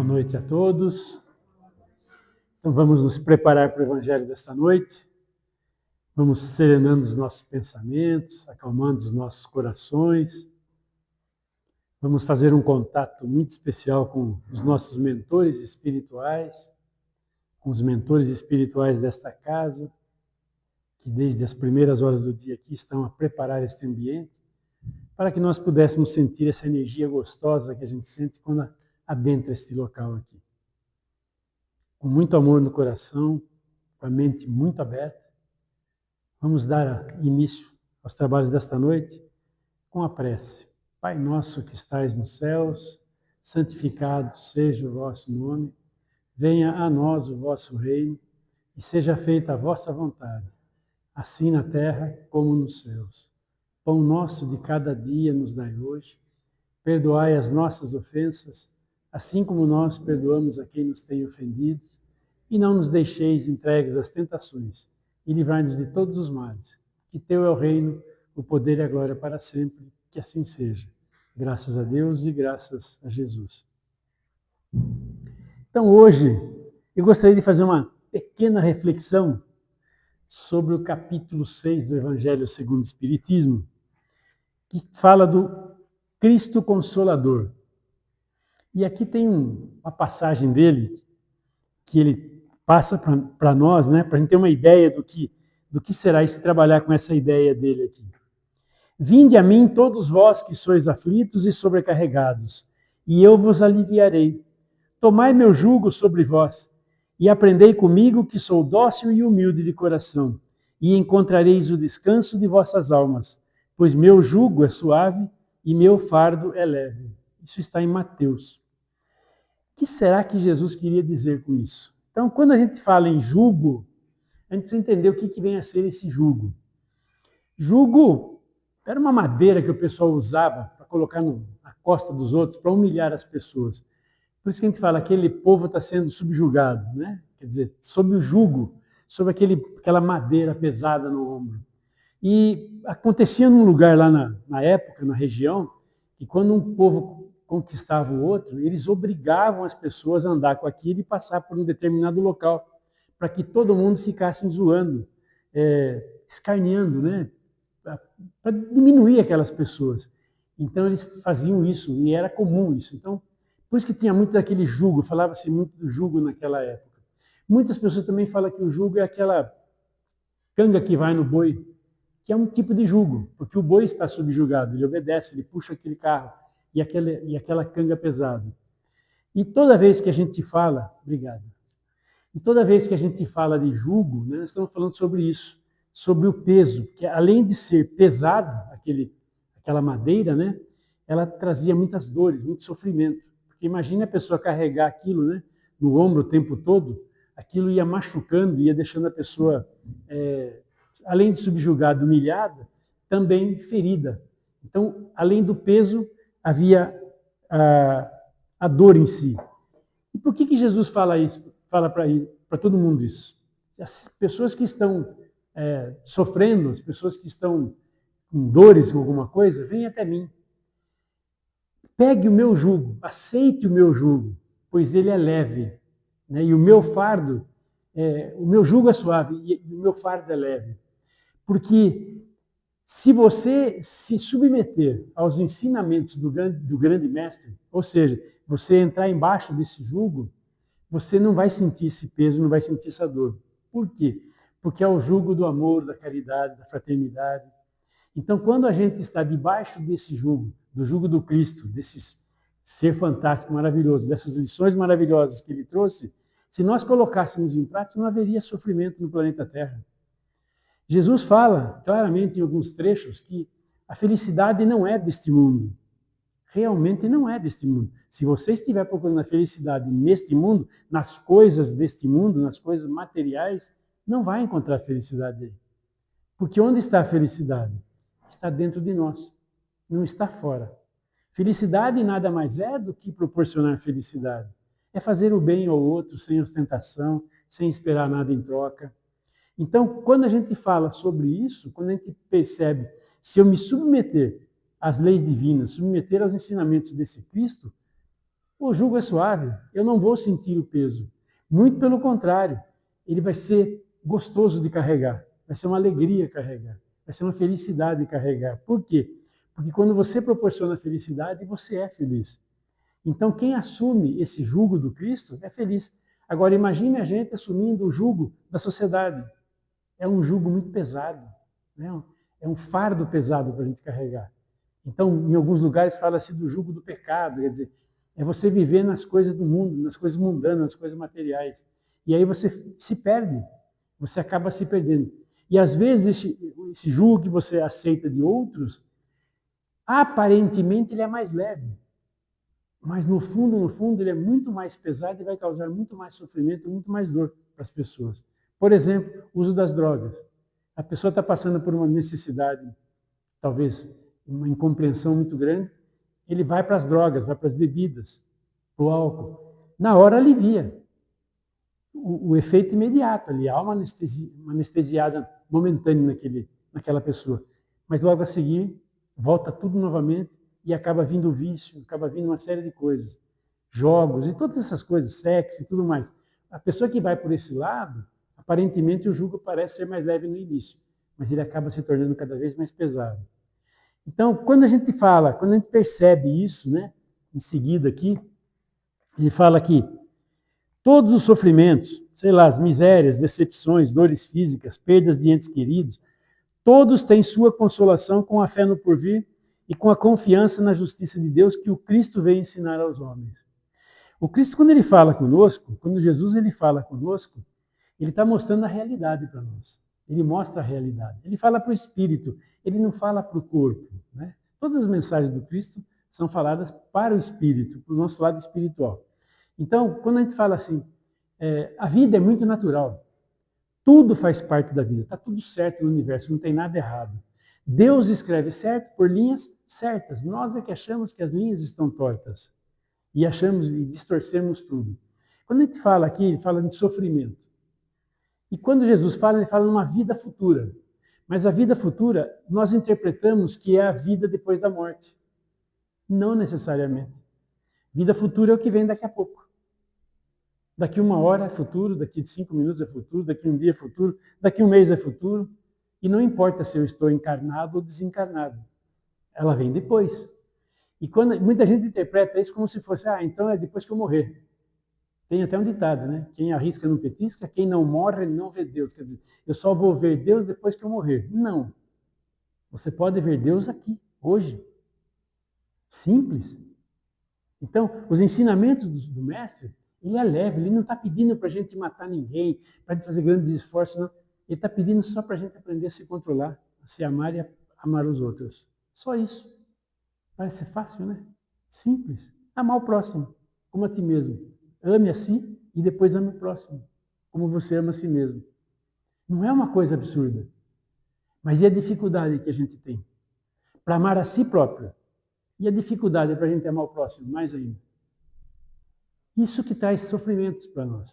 noite a todos. Então vamos nos preparar para o Evangelho desta noite. Vamos serenando os nossos pensamentos, acalmando os nossos corações. Vamos fazer um contato muito especial com os nossos mentores espirituais, com os mentores espirituais desta casa, que desde as primeiras horas do dia aqui estão a preparar este ambiente, para que nós pudéssemos sentir essa energia gostosa que a gente sente quando adentra este local aqui. Com muito amor no coração, com a mente muito aberta, vamos dar início aos trabalhos desta noite com a prece. Pai nosso que estais nos céus, santificado seja o vosso nome, venha a nós o vosso reino e seja feita a vossa vontade, assim na terra como nos céus. Pão nosso de cada dia nos dai hoje, perdoai as nossas ofensas, assim como nós perdoamos a quem nos tem ofendido, e não nos deixeis entregues às tentações, e livrai-nos de todos os males. Que teu é o reino, o poder e a glória para sempre, que assim seja. Graças a Deus e graças a Jesus. Então hoje, eu gostaria de fazer uma pequena reflexão sobre o capítulo 6 do Evangelho segundo o Espiritismo, que fala do Cristo Consolador. E aqui tem uma passagem dele, que ele passa para nós, né, para a gente ter uma ideia do que será esse trabalhar com essa ideia dele aqui. Vinde a mim todos vós que sois aflitos e sobrecarregados, e eu vos aliviarei. Tomai meu jugo sobre vós, e aprendei comigo que sou dócil e humilde de coração, e encontrareis o descanso de vossas almas, pois meu jugo é suave e meu fardo é leve. Isso está em Mateus. O que será que Jesus queria dizer com isso? Então, quando a gente fala em jugo, a gente precisa entender o que vem a ser esse jugo. Jugo era uma madeira que o pessoal usava para colocar na costa dos outros, para humilhar as pessoas. Por isso que a gente fala, aquele povo está sendo subjugado, né? Quer dizer, sob o jugo, sob aquela madeira pesada no ombro. E acontecia num lugar lá na época, na região, que quando um povo conquistava o outro, eles obrigavam as pessoas a andar com aquilo e passar por um determinado local, para que todo mundo ficasse zoando, escarneando, né? Para diminuir aquelas pessoas. Então eles faziam isso, e era comum isso. Então, por isso que tinha muito daquele jugo, falava-se muito do jugo naquela época. Muitas pessoas também falam que o jugo é aquela canga que vai no boi, que é um tipo de jugo, porque o boi está subjugado, ele obedece, ele puxa aquele carro e aquela canga pesada. E toda vez que a gente fala, obrigado, e toda vez que a gente fala de jugo, né, nós estamos falando sobre isso, sobre o peso, que além de ser pesado, aquela madeira, né, ela trazia muitas dores, muito sofrimento. Porque imagine a pessoa carregar aquilo, né, no ombro o tempo todo, aquilo ia machucando, ia deixando a pessoa, além de subjugada, humilhada, também ferida. Então, além do peso, havia a dor em si. E por que Jesus fala isso? Fala para todo mundo isso? As pessoas que estão sofrendo, as pessoas que estão com dores com alguma coisa, vem até mim. Pegue o meu jugo, aceite o meu jugo, pois ele é leve, né? E o meu fardo, o meu jugo é suave e o meu fardo é leve. Porque se você se submeter aos ensinamentos do grande mestre, ou seja, você entrar embaixo desse jugo, você não vai sentir esse peso, não vai sentir essa dor. Por quê? Porque é o jugo do amor, da caridade, da fraternidade. Então, quando a gente está debaixo desse jugo, do jugo do Cristo, desse ser fantástico, maravilhoso, dessas lições maravilhosas que ele trouxe, se nós colocássemos em prática, não haveria sofrimento no planeta Terra. Jesus fala claramente em alguns trechos que a felicidade não é deste mundo. Realmente não é deste mundo. Se você estiver procurando a felicidade neste mundo, nas coisas deste mundo, nas coisas materiais, não vai encontrar felicidade aí. Porque onde está a felicidade? Está dentro de nós, não está fora. Felicidade nada mais é do que proporcionar felicidade. É fazer o bem ao outro sem ostentação, sem esperar nada em troca. Então, quando a gente fala sobre isso, quando a gente percebe, se eu me submeter às leis divinas, submeter aos ensinamentos desse Cristo, O jugo é suave, eu não vou sentir o peso. Muito pelo contrário, ele vai ser gostoso de carregar, vai ser uma alegria carregar, vai ser uma felicidade carregar. Por quê? Porque quando você proporciona felicidade, você é feliz. Então, quem assume esse jugo do Cristo é feliz. Agora, imagine a gente assumindo o jugo da sociedade. É um jugo muito pesado, né? É um fardo pesado para a gente carregar. Então, em alguns lugares fala-se do jugo do pecado, quer dizer, é você viver nas coisas do mundo, nas coisas mundanas, nas coisas materiais. E aí você se perde, você acaba se perdendo. E às vezes esse jugo que você aceita de outros, aparentemente ele é mais leve. Mas no fundo, ele é muito mais pesado e vai causar muito mais sofrimento, muito mais dor para as pessoas. Por exemplo, o uso das drogas. A pessoa está passando por uma necessidade, talvez uma incompreensão muito grande, ele vai para as drogas, vai para as bebidas, para o álcool. Na hora alivia. O efeito imediato ali, há uma anestesiada momentânea naquela pessoa. Mas logo a seguir, volta tudo novamente e acaba vindo o vício, acaba vindo uma série de coisas. Jogos e todas essas coisas, sexo e tudo mais. A pessoa que vai por esse lado, aparentemente o jugo parece ser mais leve no início, mas ele acaba se tornando cada vez mais pesado. Então, quando a gente percebe isso, né, em seguida aqui, ele fala que todos os sofrimentos, sei lá, as misérias, decepções, dores físicas, perdas de entes queridos, todos têm sua consolação com a fé no porvir e com a confiança na justiça de Deus que o Cristo veio ensinar aos homens. O Cristo, quando ele fala conosco, quando Jesus ele fala conosco, ele está mostrando a realidade para nós. Ele mostra a realidade. Ele fala para o espírito, ele não fala para o corpo. Né? Todas as mensagens do Cristo são faladas para o espírito, para o nosso lado espiritual. Então, quando a gente fala assim, a vida é muito natural. Tudo faz parte da vida, está tudo certo no universo, não tem nada errado. Deus escreve certo por linhas certas. Nós é que achamos que as linhas estão tortas. E achamos e distorcemos tudo. Quando a gente fala aqui, ele fala de sofrimento. E quando Jesus fala, ele fala numa vida futura. Mas a vida futura, nós interpretamos que é a vida depois da morte. Não necessariamente. Vida futura é o que vem daqui a pouco. Daqui 1 hora é futuro, daqui 5 minutos é futuro, daqui 1 dia é futuro, daqui 1 mês é futuro. E não importa se eu estou encarnado ou desencarnado. Ela vem depois. E quando muita gente interpreta isso como se fosse, então é depois que eu morrer. Tem até um ditado, né? Quem arrisca não petisca, quem não morre não vê Deus. Quer dizer, eu só vou ver Deus depois que eu morrer. Não. Você pode ver Deus aqui, hoje. Simples. Então, os ensinamentos do mestre, ele é leve, ele não está pedindo para a gente matar ninguém, para a gente fazer grandes esforços, não. Ele está pedindo só para a gente aprender a se controlar, a se amar e a amar os outros. Só isso. Parece fácil, né? Simples. Amar o próximo, como a ti mesmo. Ame a si e depois ame o próximo, como você ama a si mesmo. Não é uma coisa absurda. Mas e a dificuldade que a gente tem para amar a si próprio? E a dificuldade para a gente amar o próximo, mais ainda. Isso que traz sofrimentos para nós.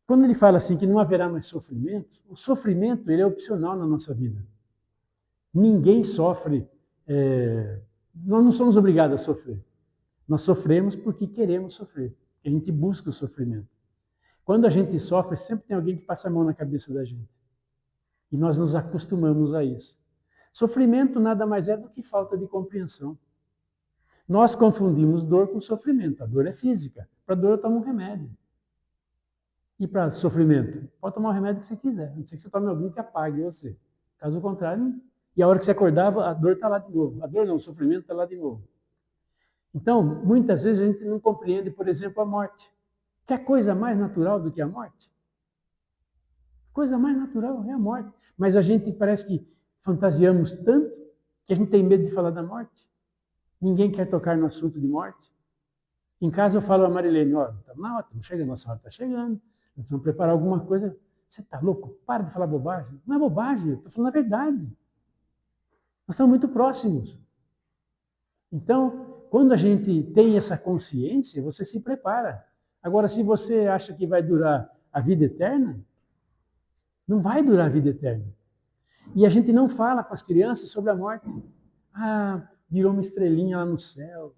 Quando ele fala assim que não haverá mais sofrimento, o sofrimento ele é opcional na nossa vida. Ninguém sofre, nós não somos obrigados a sofrer. Nós sofremos porque queremos sofrer. A gente busca o sofrimento. Quando a gente sofre, sempre tem alguém que passa a mão na cabeça da gente. E nós nos acostumamos a isso. Sofrimento nada mais é do que falta de compreensão. Nós confundimos dor com sofrimento. A dor é física. Para dor eu tomo um remédio. E para sofrimento? Pode tomar o remédio que você quiser. A não ser que você tome algum que apague você. Caso contrário, e a hora que você acordava, a dor está lá de novo. A dor não, o sofrimento está lá de novo. Então, muitas vezes a gente não compreende, por exemplo, a morte. Que é coisa mais natural do que a morte? Coisa mais natural é a morte. Mas a gente parece que fantasiamos tanto que a gente tem medo de falar da morte. Ninguém quer tocar no assunto de morte. Em casa eu falo a Marilene, estamos na hora, estamos chegando, nossa hora está chegando, nós vamos preparar alguma coisa. Você está louco? Para de falar bobagem. Não é bobagem, eu estou falando a verdade. Nós estamos muito próximos. Então, quando a gente tem essa consciência, você se prepara. Agora, se você acha que vai durar a vida eterna, não vai durar a vida eterna. E a gente não fala com as crianças sobre a morte. Virou uma estrelinha lá no céu.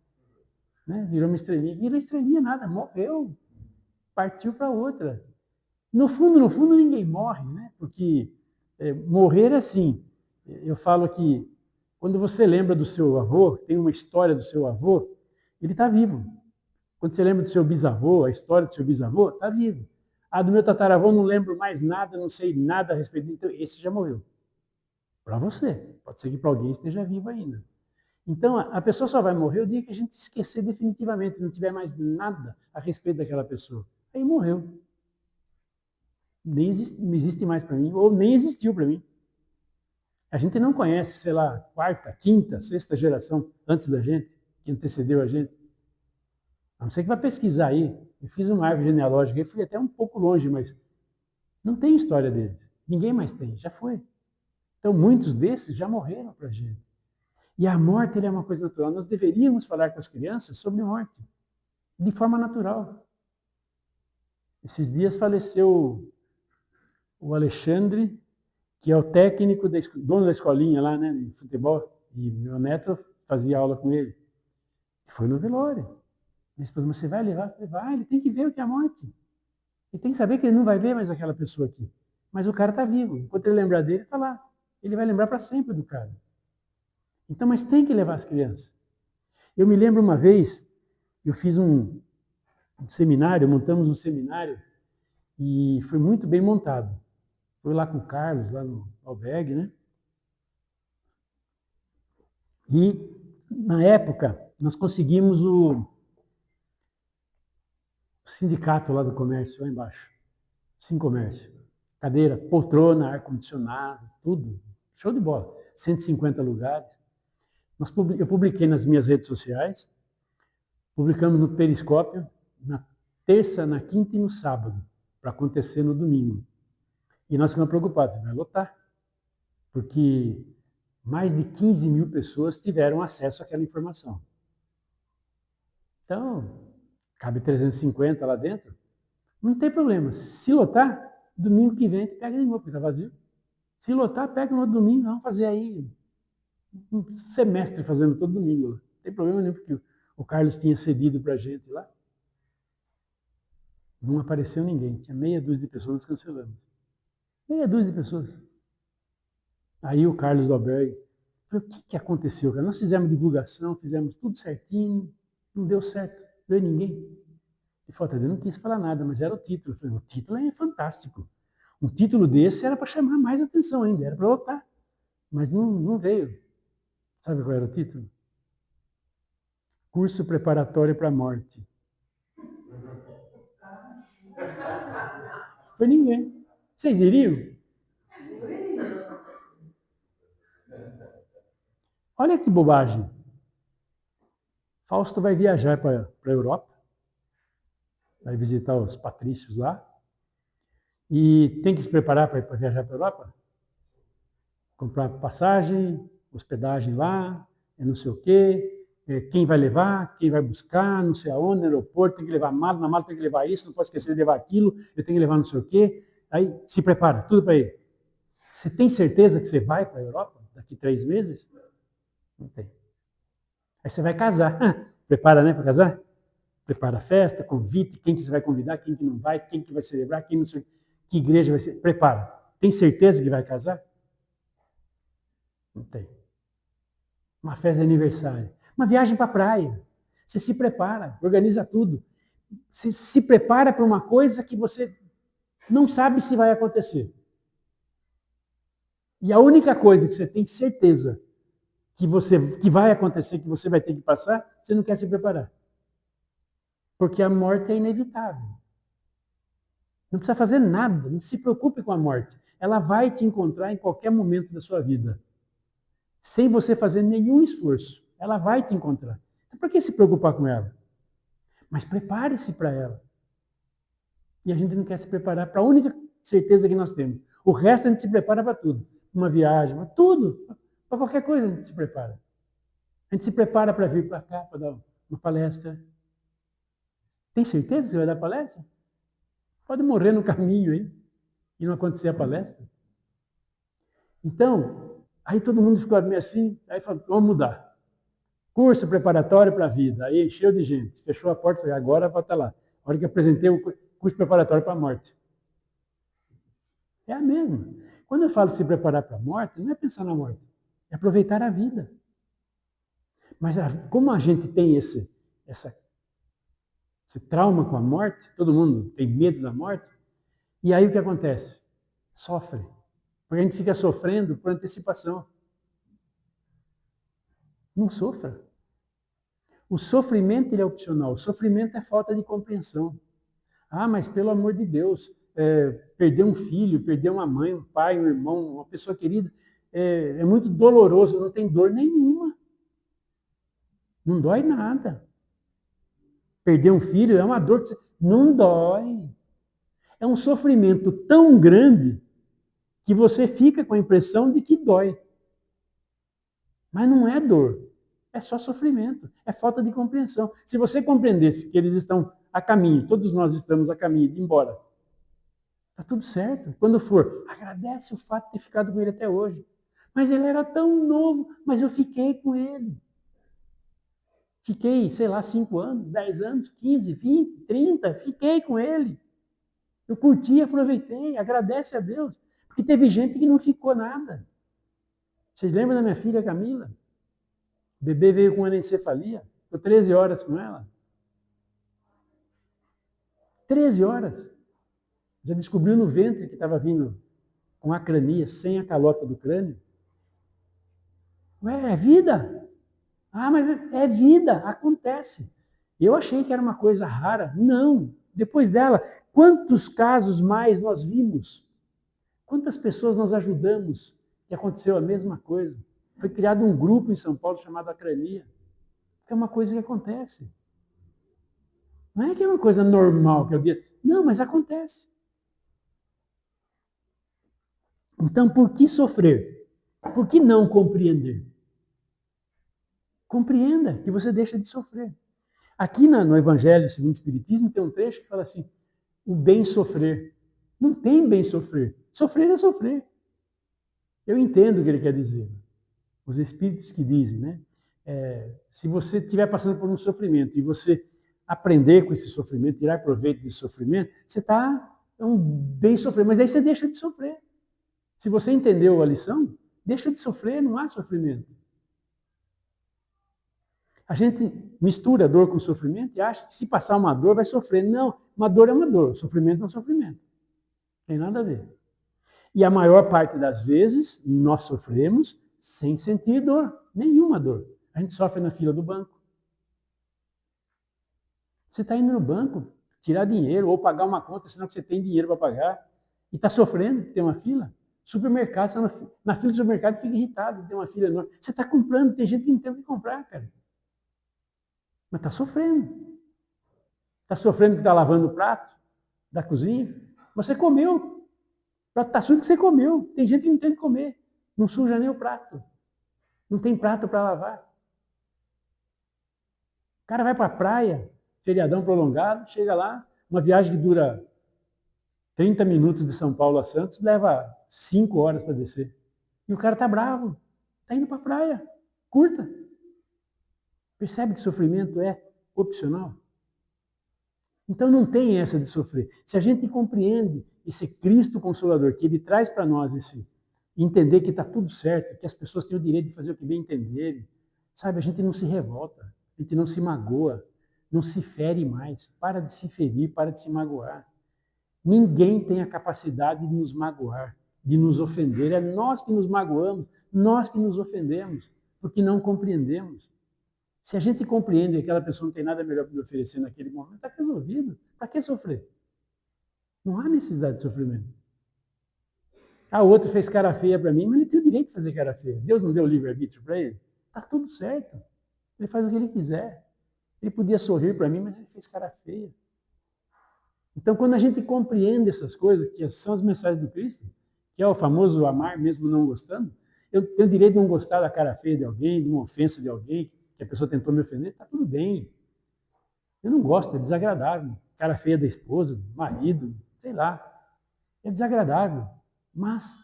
né? Virou uma estrelinha. Virou estrelinha nada, morreu, partiu para outra. No fundo, ninguém morre, né? Porque morrer é assim. Eu falo que quando você lembra do seu avô, tem uma história do seu avô, ele está vivo. Quando você lembra do seu bisavô, a história do seu bisavô, está vivo. Ah, do meu tataravô não lembro mais nada, não sei nada a respeito. Então, esse já morreu. Para você. Pode ser que para alguém esteja vivo ainda. Então, a pessoa só vai morrer o dia que a gente esquecer definitivamente, não tiver mais nada a respeito daquela pessoa. Aí morreu. Nem existe, não existe mais para mim, ou nem existiu para mim. A gente não conhece, sei lá, quarta, quinta, sexta geração antes da gente, que antecedeu a gente. A não ser que vá pesquisar aí. Eu fiz uma árvore genealógica, eu fui até um pouco longe, mas não tem história deles. Ninguém mais tem, já foi. Então, muitos desses já morreram para a gente. E a morte é uma coisa natural. Nós deveríamos falar com as crianças sobre morte, de forma natural. Esses dias faleceu o Alexandre, que é o técnico, dono da escolinha lá, né, de futebol, e meu neto fazia aula com ele. Foi no velório. Minha esposa, mas você vai levar? Eu falei, vai, ele tem que ver o que é a morte. Ele tem que saber que ele não vai ver mais aquela pessoa aqui. Mas o cara está vivo. Enquanto ele lembrar dele, está lá. Ele vai lembrar para sempre do cara. Então, mas tem que levar as crianças. Eu me lembro uma vez, eu fiz um seminário, montamos um seminário, e foi muito bem montado. Foi lá com o Carlos, lá no albergue, né? E, na época, nós conseguimos o sindicato lá do comércio, lá embaixo. Sim Comércio. Cadeira, poltrona, ar-condicionado, tudo. Show de bola. 150 lugares. Eu publiquei nas minhas redes sociais, publicamos no Periscópio, na terça, na quinta e no sábado, para acontecer no domingo. E nós ficamos preocupados, vai lotar, porque mais de 15 mil pessoas tiveram acesso àquela informação. Então, cabe 350 lá dentro, não tem problema. Se lotar, domingo que vem a gente pega de novo, porque está vazio. Se lotar, pega no outro domingo, vamos fazer aí um semestre fazendo todo domingo. Não tem problema nenhum, porque o Carlos tinha cedido para a gente lá. Não apareceu ninguém, tinha meia dúzia de pessoas, nós cancelamos. Meia dúzia de pessoas. Aí o Carlos do albergue falou, o que aconteceu, cara? Nós fizemos divulgação, fizemos tudo certinho, não deu certo, não veio ninguém. E Fortaleza não quis falar nada, mas era o título. Eu falei, o título é fantástico. Um título desse era para chamar mais atenção ainda, era para lotar. Mas não veio. Sabe qual era o título? Curso preparatório para a morte. Foi ninguém. Vocês iriam? Olha que bobagem. Fausto vai viajar para a Europa, vai visitar os patrícios lá, e tem que se preparar para viajar para a Europa? Comprar passagem, hospedagem lá, não sei o quê, quem vai levar, quem vai buscar, não sei aonde, no aeroporto, tem que levar mala, na mala tem que levar isso, não pode esquecer de levar aquilo, eu tenho que levar não sei o quê. Aí se prepara, tudo para ir. Você tem certeza que você vai para a Europa daqui 3 meses? Não tem. Aí você vai casar. Prepara, né, para casar? Prepara a festa, convite, quem que você vai convidar, quem que não vai, quem que vai celebrar, quem não sei, que igreja vai ser. Prepara. Tem certeza que vai casar? Não tem. Uma festa de aniversário. Uma viagem para a praia. Você se prepara, organiza tudo. Você se prepara para uma coisa que você não sabe se vai acontecer. E a única coisa que você tem certeza que vai acontecer, que você vai ter que passar, você não quer se preparar. Porque a morte é inevitável. Não precisa fazer nada, não se preocupe com a morte. Ela vai te encontrar em qualquer momento da sua vida. Sem você fazer nenhum esforço. Ela vai te encontrar. Então, por que se preocupar com ela? Mas prepare-se para ela. E a gente não quer se preparar para a única certeza que nós temos. O resto a gente se prepara para tudo. Uma viagem, para tudo. Para qualquer coisa a gente se prepara. A gente se prepara para vir para cá, para dar uma palestra. Tem certeza que você vai dar palestra? Pode morrer no caminho aí e não acontecer a palestra. Então, aí todo mundo ficou meio assim, aí falou, vamos mudar. Curso preparatório para a vida. Aí encheu de gente. Fechou a porta, falei, agora vai estar lá. A hora que apresentei o curso preparatório para a morte. É a mesma. Quando eu falo se preparar para a morte, não é pensar na morte, é aproveitar a vida. Mas como a gente tem esse trauma com a morte, todo mundo tem medo da morte, e aí o que acontece? Sofre. Porque a gente fica sofrendo por antecipação. Não sofra. O sofrimento ele é opcional. O sofrimento é falta de compreensão. Ah, mas pelo amor de Deus, perder um filho, perder uma mãe, um pai, um irmão, uma pessoa querida, é muito doloroso, não tem dor nenhuma. Não dói nada. Perder um filho é uma dor, não dói. É um sofrimento tão grande que você fica com a impressão de que dói. Mas não é dor, é só sofrimento, é falta de compreensão. Se você compreendesse que eles estão a caminho, todos nós estamos a caminho de ir embora, está tudo certo. Quando for, agradece o fato de ter ficado com ele até hoje. Mas ele era tão novo, mas eu fiquei com ele. Fiquei, sei lá, 5 anos, 10 anos, 15, 20, 30, fiquei com ele. Eu curti, aproveitei, agradece a Deus. Porque teve gente que não ficou nada. Vocês lembram da minha filha Camila? O bebê veio com anencefalia. Ficou 13 horas com ela. 13 horas. Já descobriu no ventre que estava vindo com acrania, sem a calota do crânio. Ué, é vida? Ah, mas é vida, acontece. Eu achei que era uma coisa rara. Não. Depois dela, quantos casos mais nós vimos? Quantas pessoas nós ajudamos que aconteceu a mesma coisa? Foi criado um grupo em São Paulo chamado Acrania, que é uma coisa que acontece. Não é que é uma coisa normal que eu diga. Não, mas acontece. Então, por que sofrer? Por que não compreender? Compreenda que você deixa de sofrer. Aqui no Evangelho segundo o Espiritismo tem um trecho que fala assim, o bem sofrer. Não tem bem sofrer. Sofrer é sofrer. Eu entendo o que ele quer dizer. Os espíritos que dizem, né? Se você estiver passando por um sofrimento e você aprender com esse sofrimento, tirar proveito desse sofrimento, você está bem sofrer, mas aí você deixa de sofrer. Se você entendeu a lição, deixa de sofrer, não há sofrimento. A gente mistura dor com sofrimento e acha que se passar uma dor vai sofrer. Não, uma dor é uma dor, sofrimento é um sofrimento. Não tem nada a ver. E a maior parte das vezes nós sofremos sem sentir dor, nenhuma dor. A gente sofre na fila do banco. Você está indo no banco tirar dinheiro ou pagar uma conta, senão que você tem dinheiro para pagar, e está sofrendo, tem uma fila. Supermercado, você está na fila do supermercado, fica irritado, tem uma fila enorme. Você está comprando, tem gente que não tem o que comprar, cara. Mas está sofrendo. Está sofrendo que está lavando o prato da cozinha. Você comeu. O prato está sujo que você comeu. Tem gente que não tem o que comer. Não suja nem o prato. Não tem prato para lavar. O cara vai para a praia, feriadão prolongado, chega lá, uma viagem que dura 30 minutos de São Paulo a Santos, leva 5 horas para descer. E o cara está bravo. Está indo para a praia. Curta. Percebe que sofrimento é opcional? Então não tem essa de sofrer. Se a gente compreende esse Cristo Consolador, que ele traz para nós esse entender que está tudo certo, que as pessoas têm o direito de fazer o que bem entenderem, sabe, a gente não se revolta, a gente não se magoa, não se fere mais, para de se ferir, para de se magoar. Ninguém tem a capacidade de nos magoar, de nos ofender. É nós que nos magoamos, nós que nos ofendemos, porque não compreendemos. Se a gente compreende que aquela pessoa não tem nada melhor para me oferecer naquele momento, está resolvido. Para que sofrer? Não há necessidade de sofrimento. Ah, o outro fez cara feia para mim, mas ele tem o direito de fazer cara feia. Deus não deu livre-arbítrio para ele? Está tudo certo. Ele faz o que ele quiser. Ele podia sorrir para mim, mas ele fez cara feia. Então, quando a gente compreende essas coisas, que são as mensagens do Cristo, que é o famoso amar mesmo não gostando, eu tenho o direito de não gostar da cara feia de alguém, de uma ofensa de alguém, que a pessoa tentou me ofender, está tudo bem. Eu não gosto, é desagradável. Cara feia da esposa, do marido, sei lá. É desagradável. Mas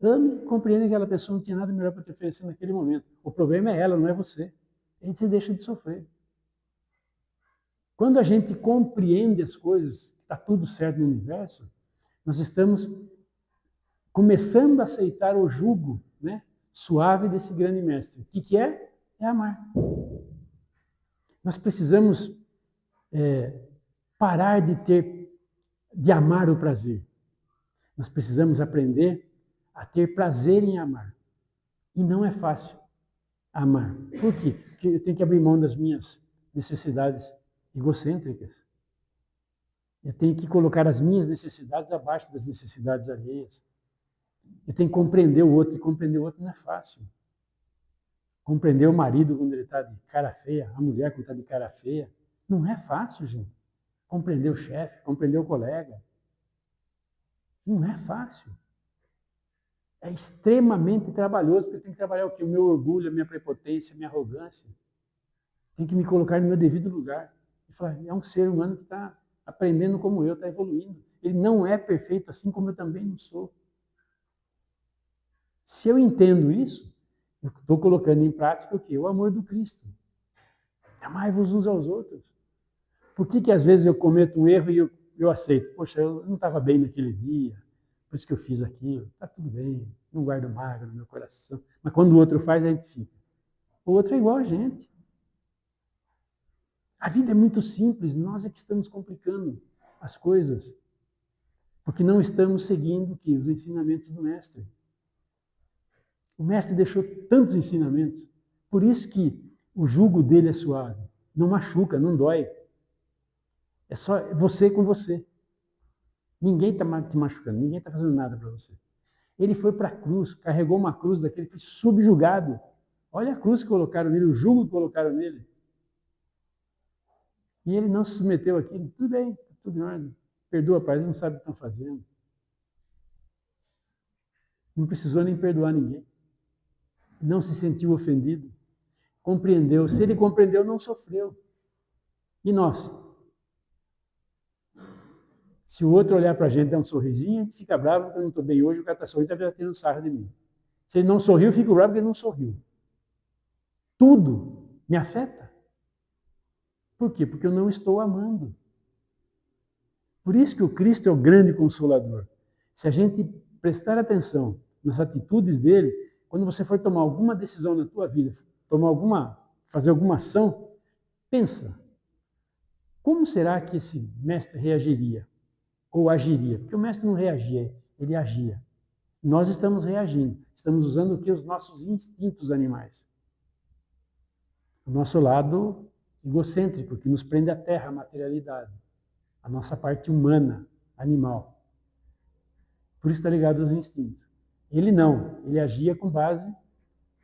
ame e compreenda que aquela pessoa não tinha nada melhor para te oferecer naquele momento. O problema é ela, não é você. a gente deixa de sofrer. Quando a gente compreende as coisas, está tudo certo no universo, nós estamos começando a aceitar o jugo, né, suave desse grande mestre. O que é? É amar. Nós precisamos parar de amar o prazer. Nós precisamos aprender a ter prazer em amar. E não é fácil amar. Por quê? Porque eu tenho que abrir mão das minhas necessidades egocêntricas. Eu tenho que colocar as minhas necessidades abaixo das necessidades alheias. Eu tenho que compreender o outro, e compreender o outro não é fácil. Compreender o marido quando ele está de cara feia, a mulher quando está de cara feia, não é fácil, gente. Compreender o chefe, compreender o colega, não é fácil. É extremamente trabalhoso, porque eu tenho que trabalhar o quê? O meu orgulho, a minha prepotência, a minha arrogância. Tenho que me colocar no meu devido lugar. E falar, é um ser humano que está aprendendo como eu, está evoluindo. Ele não é perfeito, assim como eu também não sou. Se eu entendo isso, eu estou colocando em prática o quê? O amor do Cristo. Amai-vos uns aos outros. Por que às vezes eu cometo um erro e eu aceito? Poxa, eu não estava bem naquele dia, por isso que eu fiz aquilo. Está tudo bem, não guardo mágoa no meu coração. Mas quando o outro faz, a gente fica. O outro é igual a gente. A vida é muito simples, nós é que estamos complicando as coisas. Porque não estamos seguindo os ensinamentos do Mestre. O Mestre deixou tantos ensinamentos. Por isso que o jugo dele é suave. Não machuca, não dói. É só você com você. Ninguém está te machucando, ninguém está fazendo nada para você. Ele foi para a cruz, carregou uma cruz daquele, foi subjugado. Olha a cruz que colocaram nele, o jugo que colocaram nele. E ele não se submeteu àquilo. Tudo bem, tudo em ordem. Perdoa, pai, eles não sabem o que estão fazendo. Não precisou nem perdoar ninguém. Não se sentiu ofendido. Compreendeu. Se ele compreendeu, não sofreu. E nós? Se o outro olhar para a gente e dar um sorrisinho, a gente fica bravo porque eu não estou bem hoje, o cara está sorrindo, está tirando sarro de mim. Se ele não sorriu, eu fico bravo porque ele não sorriu. Tudo me afeta. Por quê? Porque eu não estou amando. Por isso que o Cristo é o grande consolador. Se a gente prestar atenção nas atitudes dele, quando você for tomar alguma decisão na tua vida, fazer alguma ação, pensa, como será que esse mestre reagiria? Ou agiria? Porque o mestre não reagia, ele agia. Nós estamos reagindo, estamos usando o que? Os nossos instintos animais. O nosso lado egocêntrico, que nos prende à terra, à materialidade. A nossa parte humana, animal. Por isso está ligado aos instintos. Ele não, ele agia com base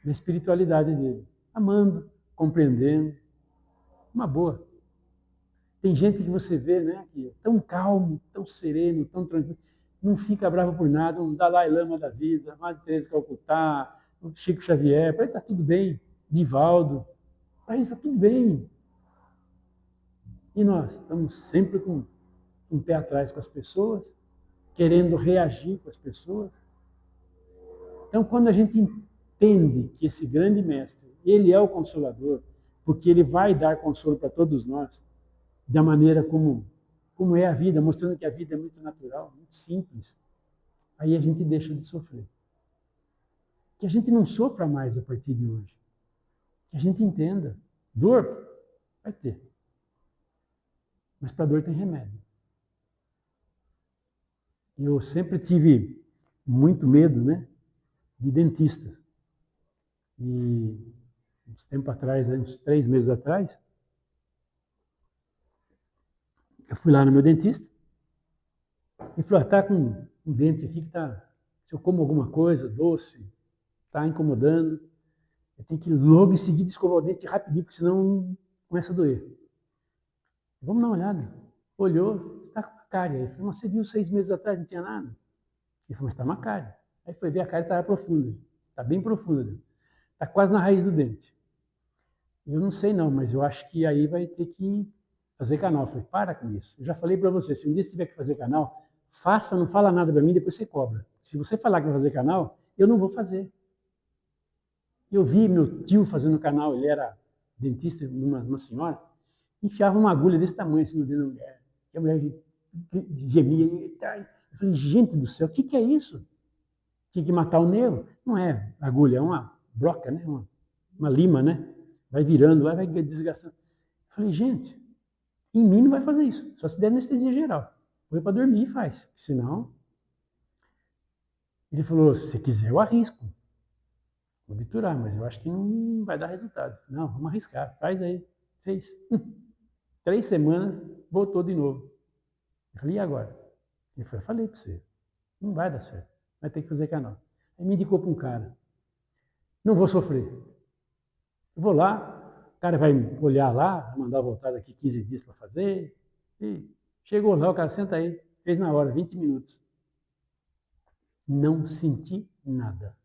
na espiritualidade dele. Amando, compreendendo. Uma boa. Tem gente que você vê, né, que é tão calmo, tão sereno, tão tranquilo, não fica bravo por nada, um Dalai Lama da vida, Madre Teresa de Calcutá, Chico Xavier, para ele está tudo bem, Divaldo, para ele está tudo bem. E nós estamos sempre com um pé atrás com as pessoas, querendo reagir com as pessoas. Então, quando a gente entende que esse grande mestre, ele é o Consolador, porque ele vai dar consolo para todos nós, da maneira como é a vida, mostrando que a vida é muito natural, muito simples, aí a gente deixa de sofrer. Que a gente não sofra mais a partir de hoje. Que a gente entenda. Dor vai ter. Mas para dor tem remédio. Eu sempre tive muito medo, né, de dentista. E uns tempo atrás, uns 3 meses atrás, eu fui lá no meu dentista e falou, está com um dente aqui que está, se eu como alguma coisa doce, está incomodando, eu tenho que logo em seguida escovar o dente rapidinho, porque senão começa a doer. Vamos dar uma olhada. Olhou, está com uma cárie. Aí falei, mas você viu 6 meses atrás, não tinha nada? Ele falou, mas está uma cárie. Aí foi ver, a cárie estava profunda, está bem profunda, está quase na raiz do dente. Eu não sei não, mas eu acho que aí vai ter que fazer canal. Eu falei, para com isso. Eu já falei para você, se um dia você tiver que fazer canal, faça, não fala nada para mim, depois você cobra. Se você falar que vai fazer canal, eu não vou fazer. Eu vi meu tio fazendo canal, ele era dentista, uma senhora, enfiava uma agulha desse tamanho assim no dedo da mulher. E a mulher gemia. Eu falei, gente do céu, o que é isso? Tinha que matar o nervo. Não é agulha, é uma broca, né? Uma lima, né? Vai virando, vai desgastando. Eu falei, gente, em mim não vai fazer isso. Só se der anestesia geral. Foi para dormir e faz. Senão... Ele falou, se você quiser, eu arrisco. Vou obturar, mas eu acho que não vai dar resultado. Não, vamos arriscar. Faz aí. Fez. 3 semanas, voltou de novo. Eu falei, e agora? Ele falou, falei para você, não vai dar certo. Vai ter que fazer canal. Aí me indicou para um cara. Não vou sofrer. Eu vou lá, o cara vai olhar lá, mandar voltar daqui 15 dias para fazer. E chegou lá, o cara, senta aí. Fez na hora, 20 minutos. Não senti nada.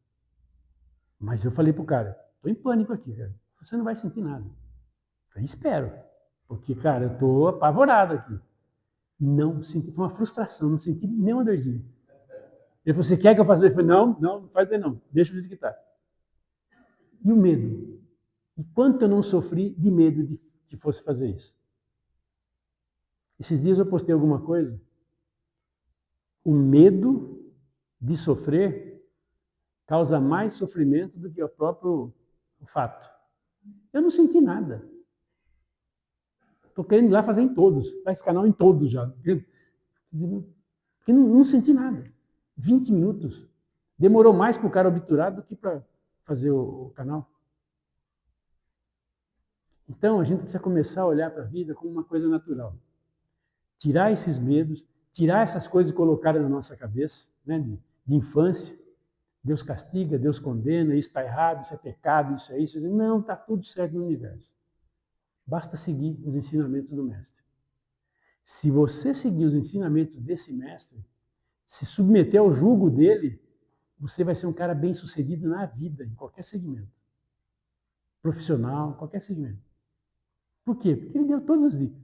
Mas eu falei pro cara, tô em pânico aqui, cara. Você não vai sentir nada. Eu falei, espero. Porque, cara, eu tô apavorado aqui. Não senti, foi uma frustração, não senti nenhuma dorzinha. Ele falou, você quer que eu faça? Eu falei, não faz bem não, deixa do jeito que tá. E o medo? E quanto eu não sofri de medo de que fosse fazer isso? Esses dias eu postei alguma coisa. O medo de sofrer causa mais sofrimento do que o próprio fato. Eu não senti nada. Estou querendo ir lá fazer em todos. Faz canal em todos já. Porque não senti nada. 20 minutos. Demorou mais para o cara obturar do que para fazer o canal. Então, a gente precisa começar a olhar para a vida como uma coisa natural. Tirar esses medos, tirar essas coisas e colocar na nossa cabeça, né, de infância. Deus castiga, Deus condena, isso está errado, isso é pecado, isso é isso. Não, está tudo certo no universo. Basta seguir os ensinamentos do mestre. Se você seguir os ensinamentos desse mestre, se submeter ao jugo dele, você vai ser um cara bem-sucedido na vida, em qualquer segmento. Profissional, qualquer segmento. Por quê? Porque ele deu todas as dicas.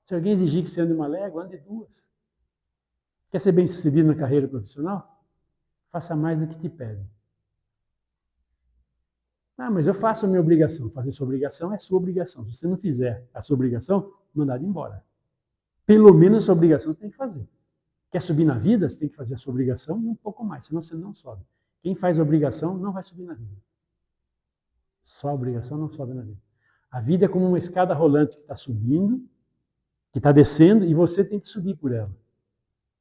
Se alguém exigir que você ande uma légua, ande 2. Quer ser bem-sucedido na carreira profissional? Faça mais do que te pedem. Ah, mas eu faço a minha obrigação. Fazer sua obrigação é sua obrigação. Se você não fizer a sua obrigação, mandado embora. Pelo menos a sua obrigação você tem que fazer. Quer subir na vida? Você tem que fazer a sua obrigação e um pouco mais, senão você não sobe. Quem faz a obrigação não vai subir na vida. Só a obrigação não sobe na vida. A vida é como uma escada rolante que está subindo, que está descendo, e você tem que subir por ela.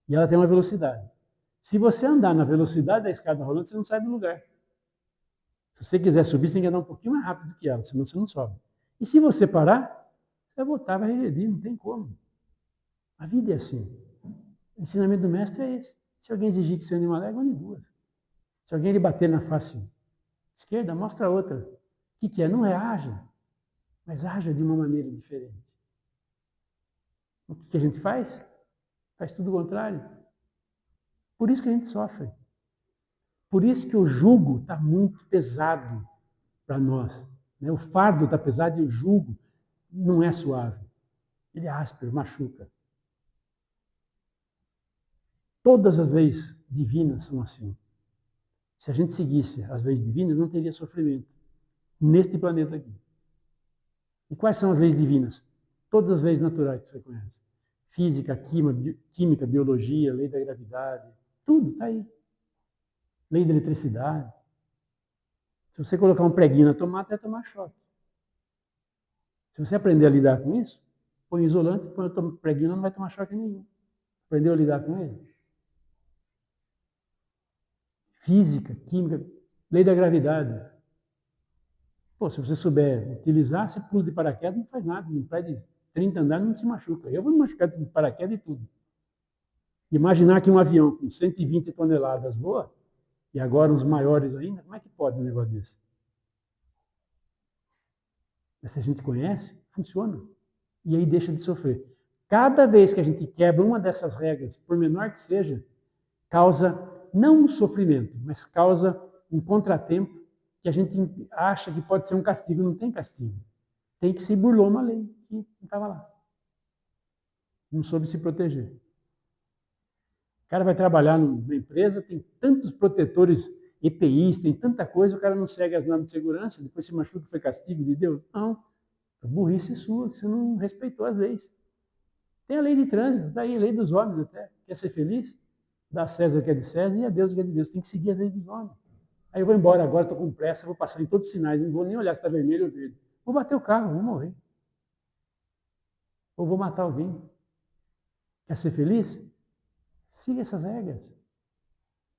E ela tem uma velocidade. Se você andar na velocidade da escada rolante, você não sai do lugar. Se você quiser subir, você tem que andar um pouquinho mais rápido que ela, senão você não sobe. E se você parar, você vai voltar, vai regredir, não tem como. A vida é assim. O ensinamento do mestre é esse. Se alguém exigir que você ande uma légua, ande 2. Se alguém lhe bater na face esquerda, mostra a outra. O que é? Não é haja, mas haja de uma maneira diferente. O que a gente faz? Faz tudo o contrário. Por isso que a gente sofre. Por isso que o jugo está muito pesado para nós. O fardo está pesado e o jugo não é suave. Ele é áspero, machuca. Todas as leis divinas são assim. Se a gente seguisse as leis divinas, não teria sofrimento neste planeta aqui. E quais são as leis divinas? Todas as leis naturais que você conhece. Física, química, biologia, lei da gravidade, tudo está aí. Lei da eletricidade. Se você colocar um preguinho na tomada, vai tomar choque. Se você aprender a lidar com isso, põe isolante, põe o preguinho, não vai tomar choque nenhum. Aprendeu a lidar com ele? Física, química, lei da gravidade. Pô, se você souber utilizar, você pula de paraquedas, não faz nada. Num prédio de 30 andares não se machuca. Eu vou me machucar de paraquedas e tudo. Imaginar que um avião com 120 toneladas voa, e agora os maiores ainda, como é que pode um negócio desse? Mas se a gente conhece, funciona. E aí deixa de sofrer. Cada vez que a gente quebra uma dessas regras, por menor que seja, causa não um sofrimento, mas causa um contratempo que a gente acha que pode ser um castigo. Não tem castigo. Tem que se burlou uma lei que não estava lá. Não soube se proteger. O cara vai trabalhar numa empresa, tem tantos protetores EPIs, tem tanta coisa, o cara não segue as normas de segurança, depois se machuca, foi castigo de Deus. Não, burrice sua, que você não respeitou as leis. Tem a lei de trânsito, está aí, a lei dos homens até. Quer ser feliz? Dá a César o que é de César e a Deus o que é de Deus. Tem que seguir as leis dos homens. Aí eu vou embora agora, estou com pressa, vou passar em todos os sinais, não vou nem olhar se está vermelho ou verde. Vou bater o carro, vou morrer. Ou vou matar alguém. Quer ser feliz? Siga essas regras.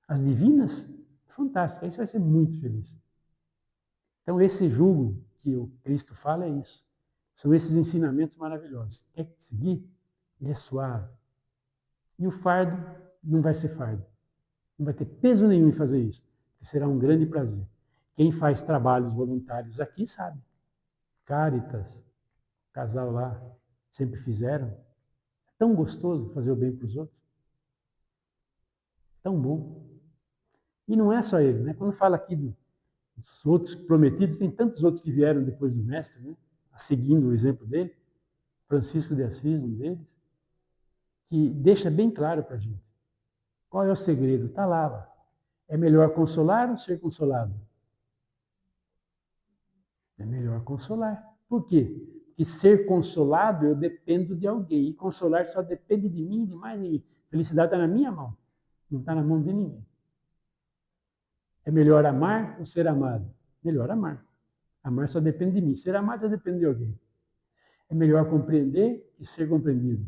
As divinas, fantástico, aí você vai ser muito feliz. Então esse jugo que o Cristo fala é isso. São esses ensinamentos maravilhosos. Quer seguir? Ele é suave. E o fardo não vai ser fardo. Não vai ter peso nenhum em fazer isso. Será um grande prazer. Quem faz trabalhos voluntários aqui sabe. Caritas, o casal lá, sempre fizeram. É tão gostoso fazer o bem para os outros. Tão bom. E não é só ele, né? Quando fala aqui dos outros prometidos, tem tantos outros que vieram depois do mestre, né? Seguindo o exemplo dele. Francisco de Assis, um deles, que deixa bem claro para a gente. Qual é o segredo? Está lá. É melhor consolar ou ser consolado? É melhor consolar. Por quê? Porque ser consolado eu dependo de alguém. E consolar só depende de mim e de mais ninguém. Felicidade está na minha mão. Não está na mão de ninguém. É melhor amar ou ser amado? Melhor amar. Amar só depende de mim. Ser amado só depende de alguém. É melhor compreender que ser compreendido.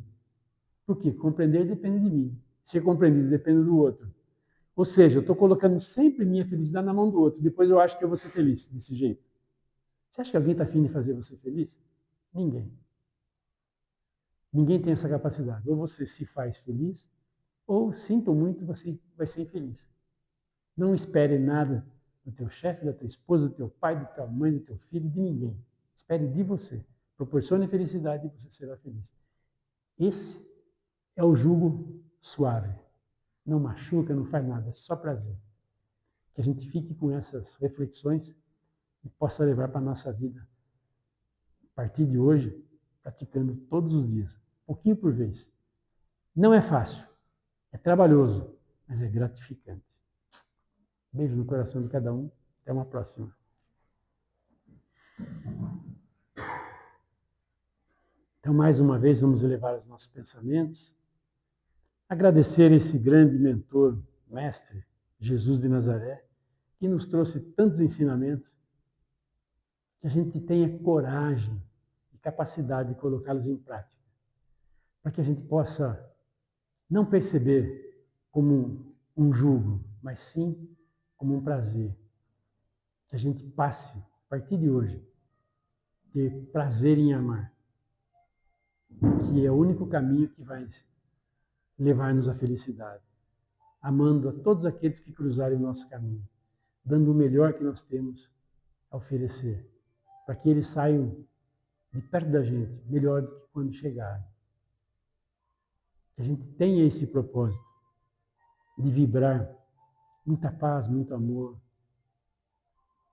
Por quê? Compreender depende de mim. Ser compreendido depende do outro. Ou seja, eu estou colocando sempre minha felicidade na mão do outro. Depois eu acho que eu vou ser feliz desse jeito. Você acha que alguém está afim de fazer você feliz? Ninguém. Ninguém tem essa capacidade. Ou você se faz feliz, ou, sinto muito, você vai ser infeliz. Não espere nada do teu chefe, da tua esposa, do teu pai, da tua mãe, do teu filho, de ninguém. Espere de você. Proporcione felicidade e você será feliz. Esse é o jugo suave. Não machuca, não faz nada, é só prazer. Que a gente fique com essas reflexões e possa levar para a nossa vida, a partir de hoje, praticando todos os dias, um pouquinho por vez. Não é fácil, é trabalhoso, mas é gratificante. Beijo no coração de cada um, até uma próxima. Então, mais uma vez, vamos elevar os nossos pensamentos, agradecer esse grande mentor, mestre, Jesus de Nazaré, que nos trouxe tantos ensinamentos, que a gente tenha coragem e capacidade de colocá-los em prática, para que a gente possa não perceber como um jugo, mas sim como um prazer. Que a gente passe, a partir de hoje, ter prazer em amar, que é o único caminho que vai levar-nos à felicidade, amando a todos aqueles que cruzarem o nosso caminho, dando o melhor que nós temos a oferecer, para que eles saiam de perto da gente, melhor do que quando chegaram. Que a gente tenha esse propósito de vibrar muita paz, muito amor,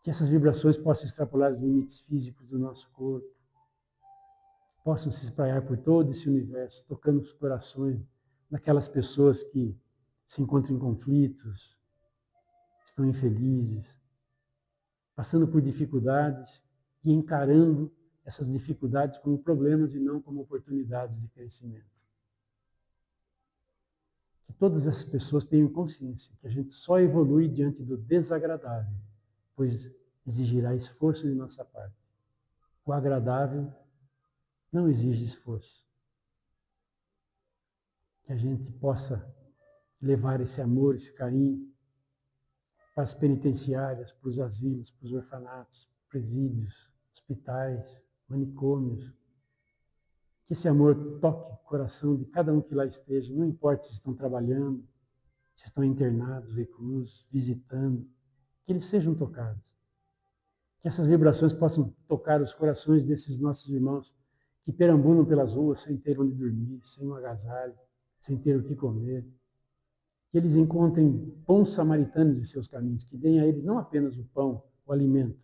que essas vibrações possam extrapolar os limites físicos do nosso corpo, possam se espalhar por todo esse universo, tocando os corações daquelas pessoas que se encontram em conflitos, estão infelizes, passando por dificuldades e encarando essas dificuldades como problemas e não como oportunidades de crescimento. Que todas essas pessoas tenham consciência que a gente só evolui diante do desagradável, pois exigirá esforço de nossa parte. O agradável não exige esforço. Que a gente possa levar esse amor, esse carinho para as penitenciárias, para os asilos, para os orfanatos, presídios, hospitais, manicômios. Que esse amor toque o coração de cada um que lá esteja, não importa se estão trabalhando, se estão internados, reclusos, visitando, que eles sejam tocados. Que essas vibrações possam tocar os corações desses nossos irmãos que perambulam pelas ruas sem ter onde dormir, sem um agasalho, sem ter o que comer. Que eles encontrem bons samaritanos em seus caminhos, que deem a eles não apenas o pão, o alimento,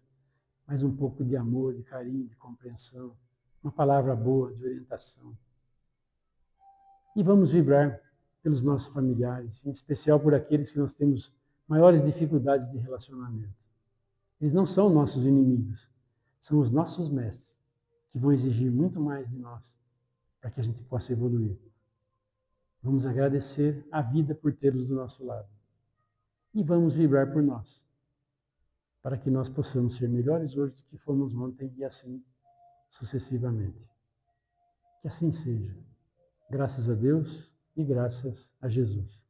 mas um pouco de amor, de carinho, de compreensão, uma palavra boa de orientação. E vamos vibrar pelos nossos familiares, em especial por aqueles que nós temos maiores dificuldades de relacionamento. Eles não são nossos inimigos, são os nossos mestres, que vão exigir muito mais de nós para que a gente possa evoluir. Vamos agradecer a vida por tê-los do nosso lado. E vamos vibrar por nós, para que nós possamos ser melhores hoje do que fomos ontem e assim sucessivamente. Que assim seja. Graças a Deus e graças a Jesus.